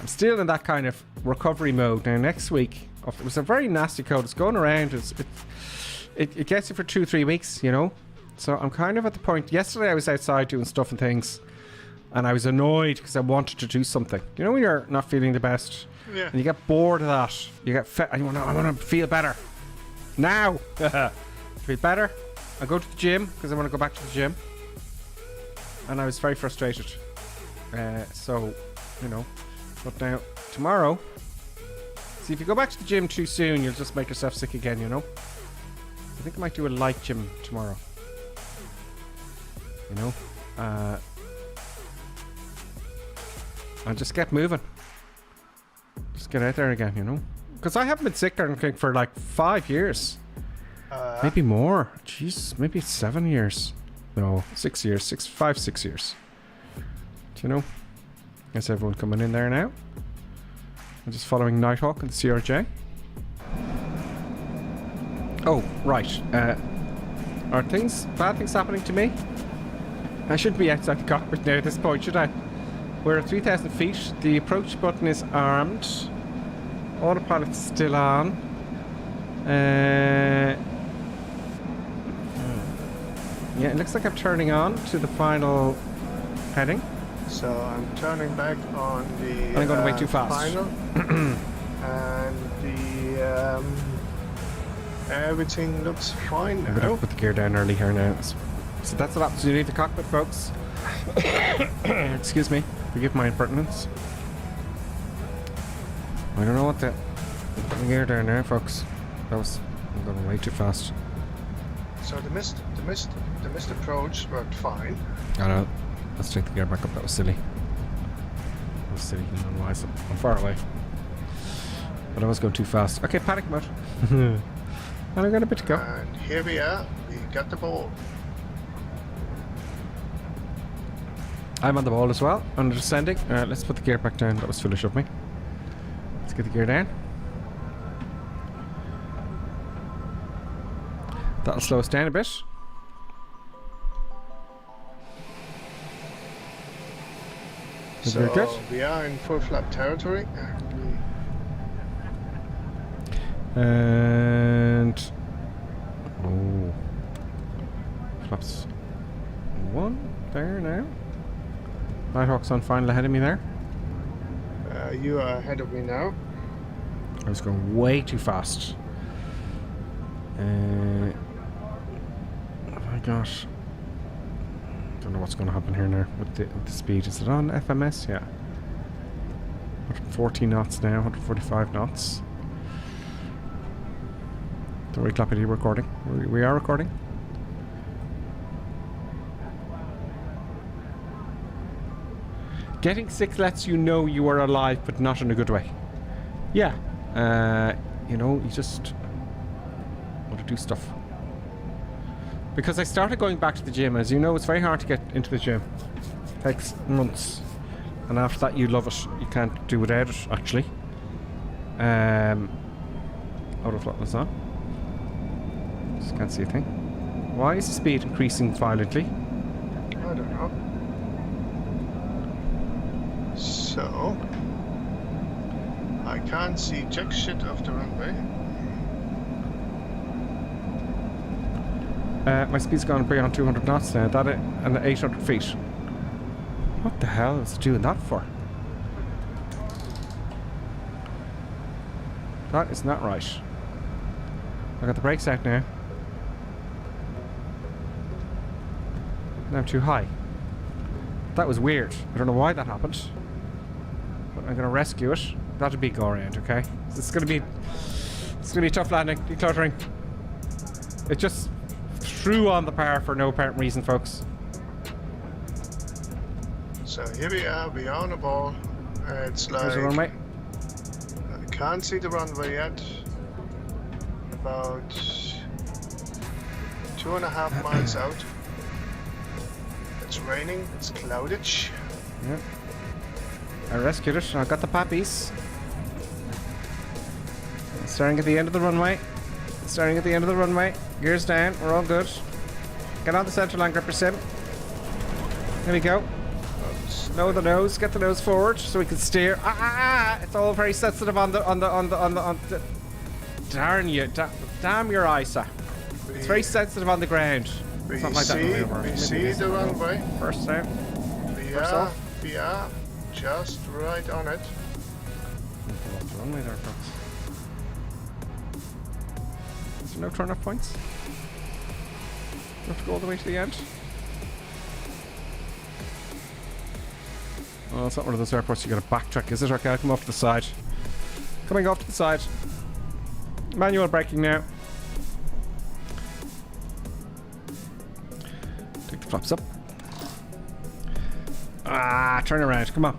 still in that kind of recovery mode. Now, next week, it was a very nasty cold. It's going around. It gets you for 2-3 weeks, you know. So I'm kind of at the point. Yesterday, I was outside doing stuff and things, and I was annoyed because I wanted to do something. You know when you're not feeling the best, and you get bored of that. You get I want to feel better. Now, feel better. I go to the gym because I want to go back to the gym, and I was very frustrated. So, you know, but now tomorrow. See, if you go back to the gym too soon, you'll just make yourself sick again. You know. I think I might do a light gym tomorrow. You know, and just get moving. Just get out there again, you know. Because I haven't been sick or anything for like 5 years. Maybe more. Jeez, maybe 7 years. No, 6 years. 5, 6 years. Do you know? Is everyone coming in there now? I'm just following Nighthawk and the CRJ. Oh, right. Are bad things happening to me? I shouldn't be outside the cockpit now at this point, should I? We're at 3,000 feet. The approach button is armed. Autopilot's still on. Yeah, it looks like I'm turning on to the final heading. So I'm turning back on the I'm going way too fast. final. And the everything looks fine now. I'm going to put the gear down early here now. So that's what happens when you leave the cockpit, folks. Excuse me. Forgive my impertinence. I don't know what the gear down there, folks. I'm going way too fast. So the missed approach worked fine. I know. Let's take the gear back up. That was silly. That was silly. Otherwise, I'm far away. But I was going too fast. Okay, panic mode. And I've got a bit to go. And here we are. We got the ball. I'm on the ball as well. I'm descending. Let's put the gear back down. That was foolish of me. Let's get the gear down. That'll slow us down a bit. So very good. We are in full flap territory. And flaps 1 there now. Nighthawk's on final ahead of me there. You are ahead of me now. I was going way too fast. Oh my gosh. Don't know what's going to happen here now with the speed. Is it on FMS? Yeah. 140 knots now, 145 knots. Don't worry, Clappity, recording. We are recording. Getting sick lets you know you are alive, but not in a good way. Yeah. You know, you just want to do stuff. Because I started going back to the gym. As you know, it's very hard to get into the gym. It takes months. And after that, you love it. You can't do without it, actually. Autothrottle is on. Just can't see a thing. Why is the speed increasing violently? I don't know. So, I can't see jack shit of the runway. My speed's gone beyond 200 knots now. That and 800 feet. What the hell is it doing that for? That is not right. I got the brakes out now. Now I'm too high. That was weird. I don't know why that happened. But I'm gonna rescue it. That'll be go around, okay? It's gonna be a tough landing, decluttering. It just threw on the power for no apparent reason, folks. So here we are on the ball. It's like... There's the runway. I can't see the runway yet. About 2.5 miles out. It's raining, it's cloudage. Yep. I rescued it. I got the poppies. Starting at the end of the runway. Gears down. We're all good. Get on the center line gripper sim. Here we go. Lower the nose. Get the nose forward so we can steer. It's all very sensitive on the. Darn you! Damn your eyesight. It's very sensitive on the ground. We Something like that. we see the runway. First out. We are just right on it. The runway there, folks. Is there no turn-off points? Do you have to go all the way to the end? Oh, it's not one of those airports you gotta backtrack, is it? Okay, I'll come off to the side. Coming off to the side. Manual braking now. Take the flaps up. Turn around. Come on.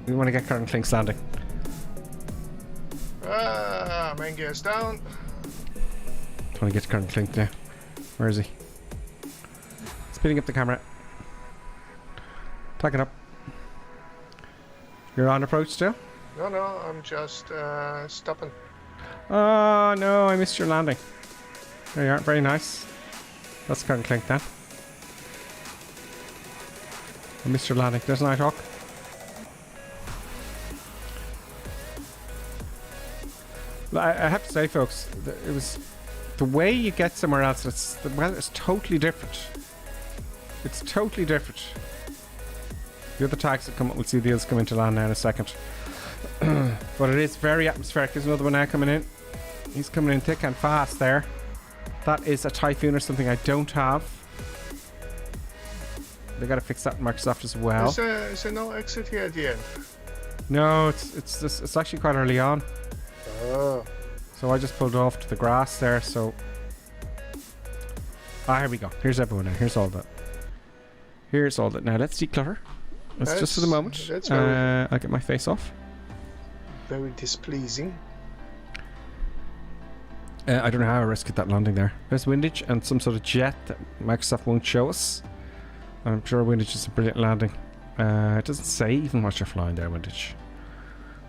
We want to get current clinks landing. Main gear's down. I want to get to current clink now. Where is he? Speeding up the camera. Tack it up. You're on approach still? No, I'm just stopping. Oh no, I missed your landing. There you are, very nice. That's current clink then. I missed your landing. There's Nighthawk. I have to say, folks, it was the way you get somewhere else. The weather is totally different. It's totally different. The other tags that come up, we'll see the others come into land now in a second. But it is very atmospheric. There's another one now coming in. He's coming in thick and fast there. That is a Typhoon or something I don't have. They got to fix that in Microsoft as well. Is there no exit here at the end? No, it's actually quite early on. Oh. So I just pulled off to the grass there, so... here we go. Here's everyone now. Here's all that. Now let's declutter. That's just for the moment. That's very, I'll get my face off. very displeasing. I don't know how I rescued that landing there. There's windage and some sort of jet that Microsoft won't show us. I'm sure windage is a brilliant landing. It doesn't say even what you're flying there, windage.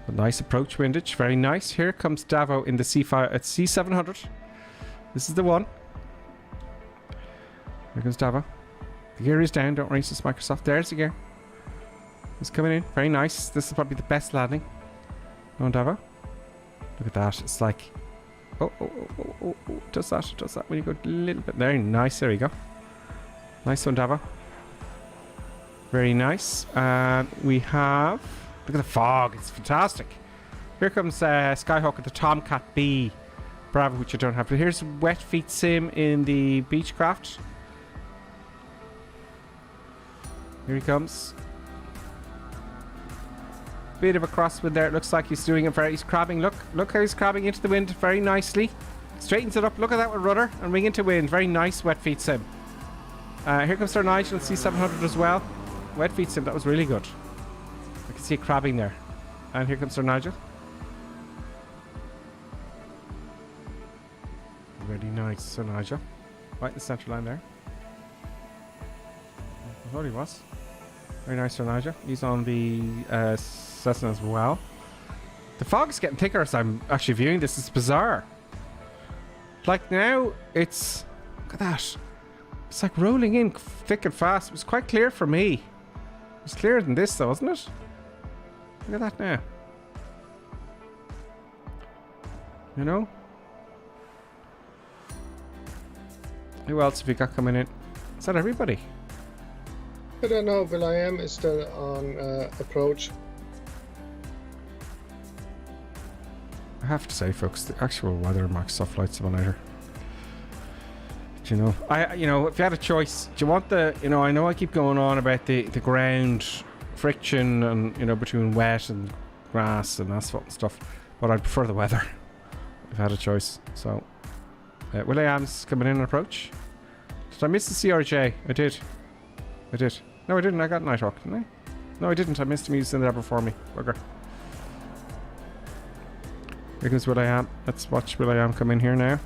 A nice approach, windage. Very nice. Here comes Davo in the C5 at C700. This is the one. Here comes Davo. The gear is down. Don't race this, Microsoft. There's the gear. It's coming in. Very nice. This is probably the best landing. Go on, Davo. Look at that. It's like... Oh. Does that when you go a little bit. Very nice. There we go. Nice one, Davo. Very nice. We have... Look at the fog. It's fantastic. Here comes Skyhawk at the Tomcat B. Bravo, which I don't have. But here's Wet Feet Sim in the Beechcraft. Here he comes. Bit of a crosswind there. It looks like he's doing it very... He's crabbing. Look how he's crabbing into the wind very nicely. Straightens it up. Look at that with rudder and wing into wind. Very nice Wet Feet Sim. Here comes Sir Nigel at C700 as well. Wet feet sim, that was really good. I can see it crabbing there. And here comes Sir Nigel. Really nice, Sir Nigel. Right in the centre line there. I thought he was. Very nice, Sir Nigel. He's on the Cessna as well. The fog is getting thicker as I'm actually viewing this. It's bizarre. Like now, it's... Look at that. It's like rolling in thick and fast. It was quite clear for me. It was clearer than this though, wasn't it? Look at that now. You know? Who else have you got coming in? Is that everybody? I don't know, Will.i.am is still on approach. I have to say, folks, the actual weather in Microsoft Flight Simulator. Do you know, you know, if you had a choice, do you want the, you know, I know I keep going on about the ground friction and, you know, between wet and grass and asphalt and stuff, but I'd prefer the weather if I had a choice. So, Will.i.am's coming in on approach. Did I miss the CRJ? I did. No, I didn't. I got Nighthawk, didn't I? No, I didn't. I missed him. He was in there before me. Bugger. Here comes Will.i.am. Let's watch Will.i.am come in here now.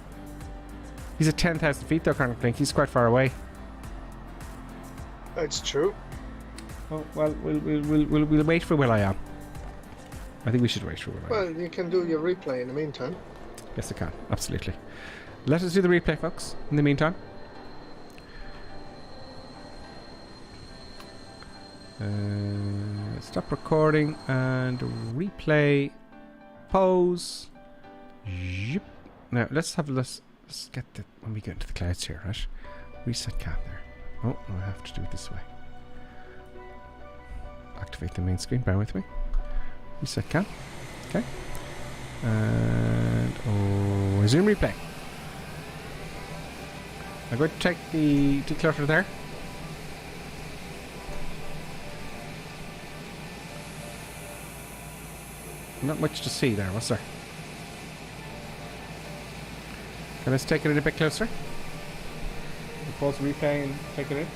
He's at 10,000 feet though, can't think. He's quite far away. That's true. Oh, well, we'll wait for Will.i.am. I think we should wait for Will.i.am. Well, you can do your replay in the meantime. Yes, I can. Absolutely. Let us do the replay, folks, in the meantime. Stop recording and replay. Pause. Yep. Now let's have let's get the when we get into the clouds here, right? Reset cam there. Oh, no, I have to do it this way. Activate the main screen. Bear with me. Reset cam. Okay. And resume replay. I'm going to take the declutter there. Not much to see there, was there? Okay, let's take it in a bit closer. We'll pause the replay and take it in.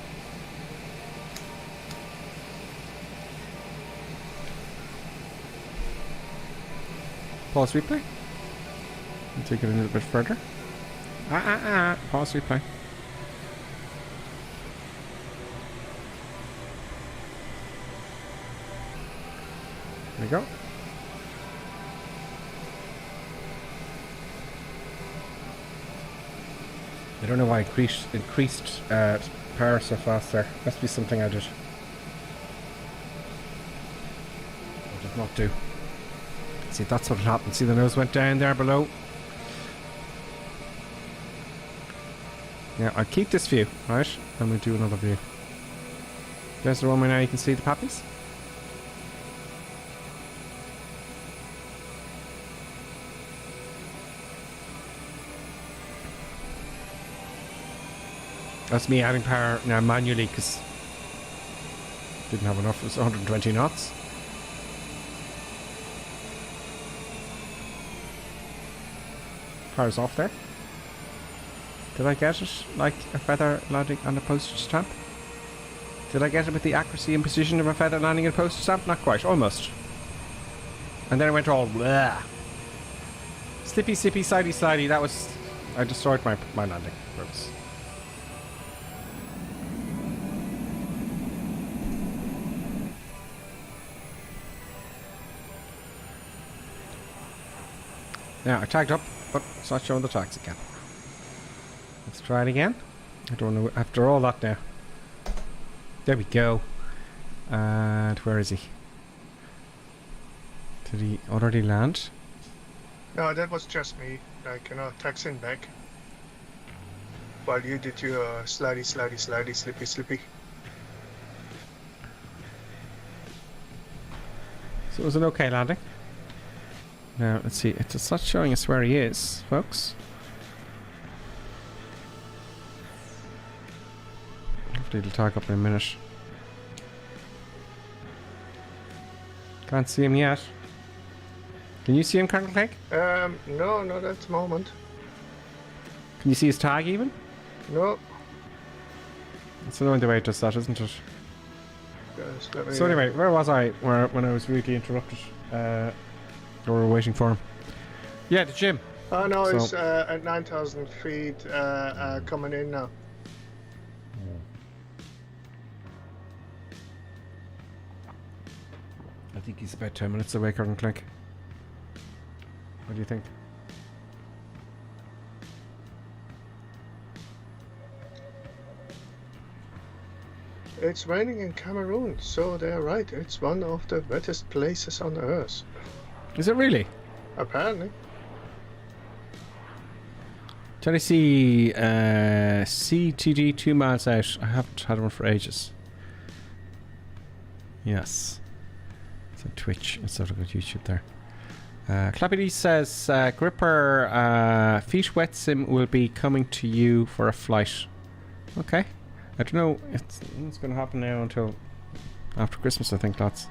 Pause replay. And take it in a little bit further. Pause replay. There we go. I don't know why I increased power so fast there. Must be something I did. I did not do. See, that's what happened. See, the nose went down there below. Yeah, I'll keep this view, right? And we'll do another view. There's the one where now you can see the poppies. That's me adding power now manually because didn't have enough. It was 120 knots. Power's off there. Did I get it like a feather landing on a postage stamp? Did I get it with the accuracy and precision of a feather landing on a postage stamp? Not quite, almost. And then it went all blah. Slippy, slippy, slidey, slidey. That was... I destroyed my landing purpose. Now I tagged up, but it's not showing the tags again. Let's try it again. I don't know. After all that now. There we go. And where is he? Did he already land? No, that was just me. Like, you know, taxiing back. While you did your slidey, slidey, slidey, slippy, slippy. So it was an okay landing. Now, let's see. It's not showing us where he is, folks. Hopefully it'll tag up in a minute. Can't see him yet. Can you see him, Colonel Clegg? No, not at the moment. Can you see his tag even? No. It's annoying the way it does that, isn't it? Yes, let me, So anyway, where was I when I was rudely interrupted? Or we were waiting for him. Yeah, the gym. Oh no, So- it's at 9,000 feet coming in now. I think he's about 10 minutes away, Colin Clink. What do you think? It's raining in Cameroon, so they're right. It's one of the wettest places on Earth. Is it really? Apparently. Tennessee CTD 2 miles out. I haven't had one for ages. Yes. It's on Twitch instead of YouTube there. Clappy D says Gripper Feet Wet Sim will be coming to you for a flight. Okay. I don't know if it's going to happen now until after Christmas, I think that's.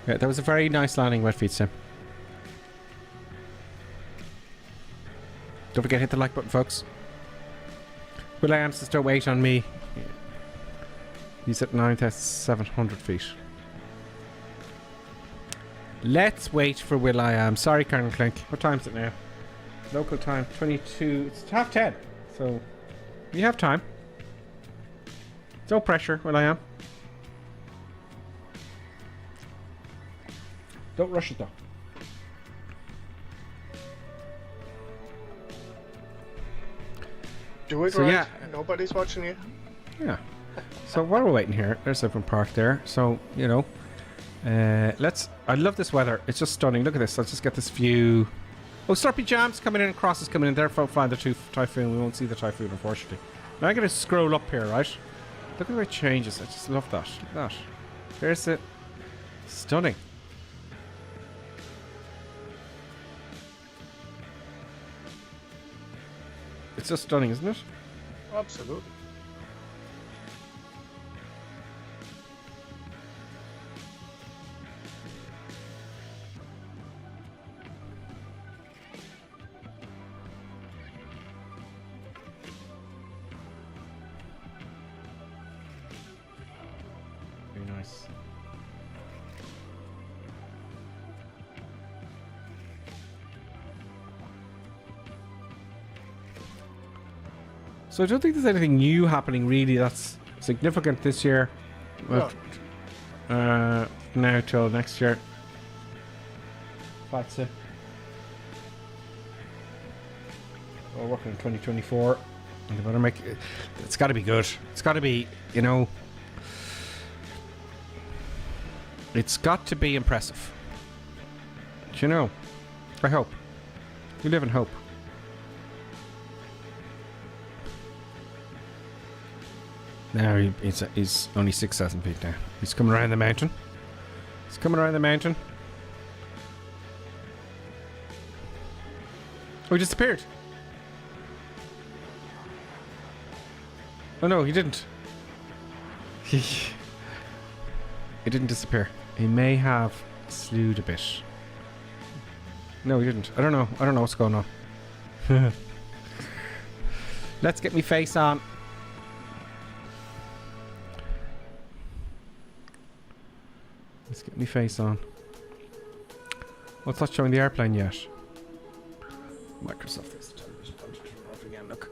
Yeah, that was a very nice landing, Wet Feet Sim. Don't forget to hit the like button, folks. Will.i.am says don't wait on me. He's at 9,700 feet. Let's wait for Will.i.am. Sorry, Colonel Clink. What time is it now? Local time, 22. It's 10:30. So, you have time. No pressure, Will.i.am. Don't rush it, though. Do it So, right. yeah. Nobody's watching you. Yeah. So while we're waiting here, there's everyone parked there. So, you know, I love this weather. It's just stunning. Look at this. Let's just get this view. Oh, Slurpy Jam's coming in and Cross is coming in. Therefore, find the typhoon. We won't see the typhoon, unfortunately. Now I'm going to scroll up here, right? Look at the way it changes. I just love that. Look at that. There's it. Stunning. It's just stunning, isn't it? Absolutely. Very nice. So I don't think there's anything new happening really that's significant this year. But, now till next year. That's it. We're working on 2024. And they better make it. It's got to be good. It's got to be, you know. It's got to be impressive. Do you know? I hope. We live in hope. Now he's only 6,000 feet now. He's coming around the mountain. He's coming around the mountain. Oh, he disappeared. Oh no, he didn't. He didn't disappear. He may have slewed a bit. No, he didn't. I don't know. I don't know what's going on. Let's get me face on. Let's get me face on. What's not showing the airplane yet? Microsoft is television. I'll turn it off again. Look,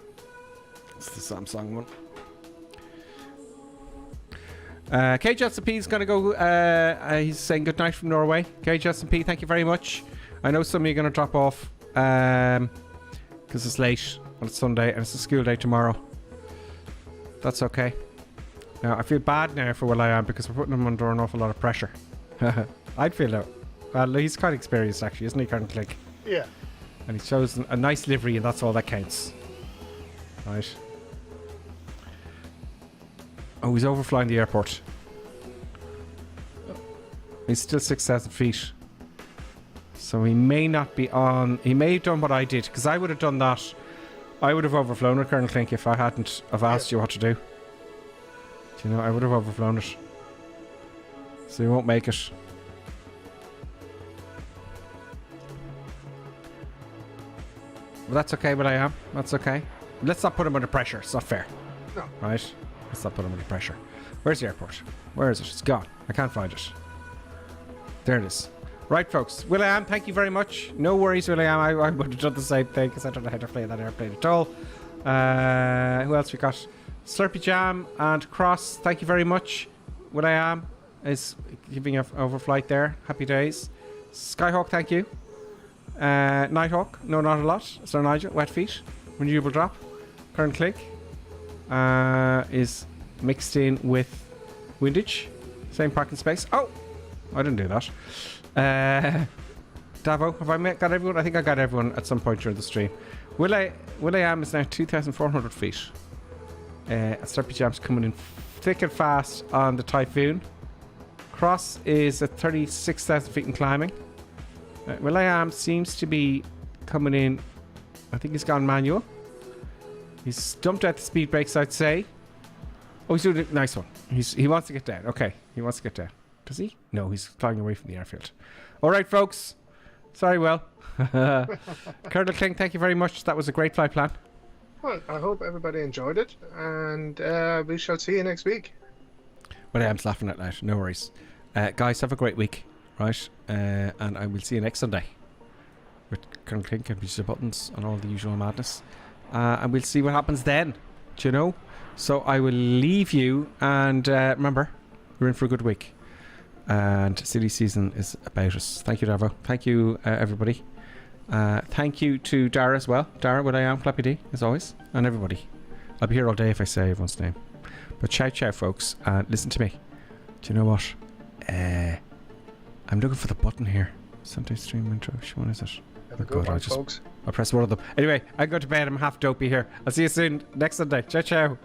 it's the Samsung one. KJSP is going to go. He's saying good night from Norway. KJSP, thank you very much. I know some of you are going to drop off because it's late on Sunday and it's a school day tomorrow. That's okay. Now I feel bad now for Will.i.am because we're putting him under an awful lot of pressure. I'd feel that. Well, he's quite experienced actually, isn't he, Colonel Click? Yeah. And he shows a nice livery, and that's all that counts. Right. Oh, he's overflying the airport. He's still 6,000 feet. So he may not be on. He may have done what I did, because I would have done that. I would have overflown it, Colonel Clink, if I hadn't have asked you what to do. Do you know, I would have overflown it. So he won't make it. But that's okay, but I am. That's okay. Let's not put him under pressure. It's not fair. No. Right? Let's not put him under pressure. Where's the airport? Where is it? It's gone. I can't find it. There it is. Right, folks. Will.i.am, thank you very much. No worries, Will.i.am. I would have done the same thing because I don't know how to play that airplane at all. Who else we got? Slurpy Jam and Cross, thank you very much. Will.i.am is giving an overflight there. Happy days. Skyhawk, thank you. Nighthawk, no, not a lot. Sir Nigel, Wet Feet, Renewable Drop. Current Click is mixed in with Windage. Same parking space. Oh! I didn't do that. Davo, have I got everyone? I think I got everyone at some point during the stream. Will.i.am is now 2,400 feet. Slurpy Jam's coming in thick and fast on the Typhoon. Cross is at 36,000 feet and climbing. Will.i.am seems to be coming in. I think he's gone manual. He's dumped out the speed brakes, I'd say. Oh, he's doing a nice one. He wants to get down. Okay, he wants to get down. Does he? No, he's flying away from the airfield. All right, folks. Sorry, Will. Colonel King, thank you very much. That was a great flight plan. Well, I hope everybody enjoyed it, and we shall see you next week. Well, I'm laughing out loud. No worries. Guys, have a great week, right? And I will see you next Sunday with Colonel King and Mr. Buttons and all the usual madness. And we'll see what happens then, do you know? So I will leave you, and remember, we're in for a good week. And silly season is about us. Thank you, Davo. Thank you, everybody. Thank you to Dara as well. Dara, Will.i.am, Clappy D, as always. And everybody. I'll be here all day if I say everyone's name. But ciao, folks. And listen to me. Do you know what? I'm looking for the button here. Sunday stream intro. Which one is it? Have a good one, folks. I'll press one of them. Anyway, I go to bed. I'm half dopey here. I'll see you soon next Sunday. Ciao.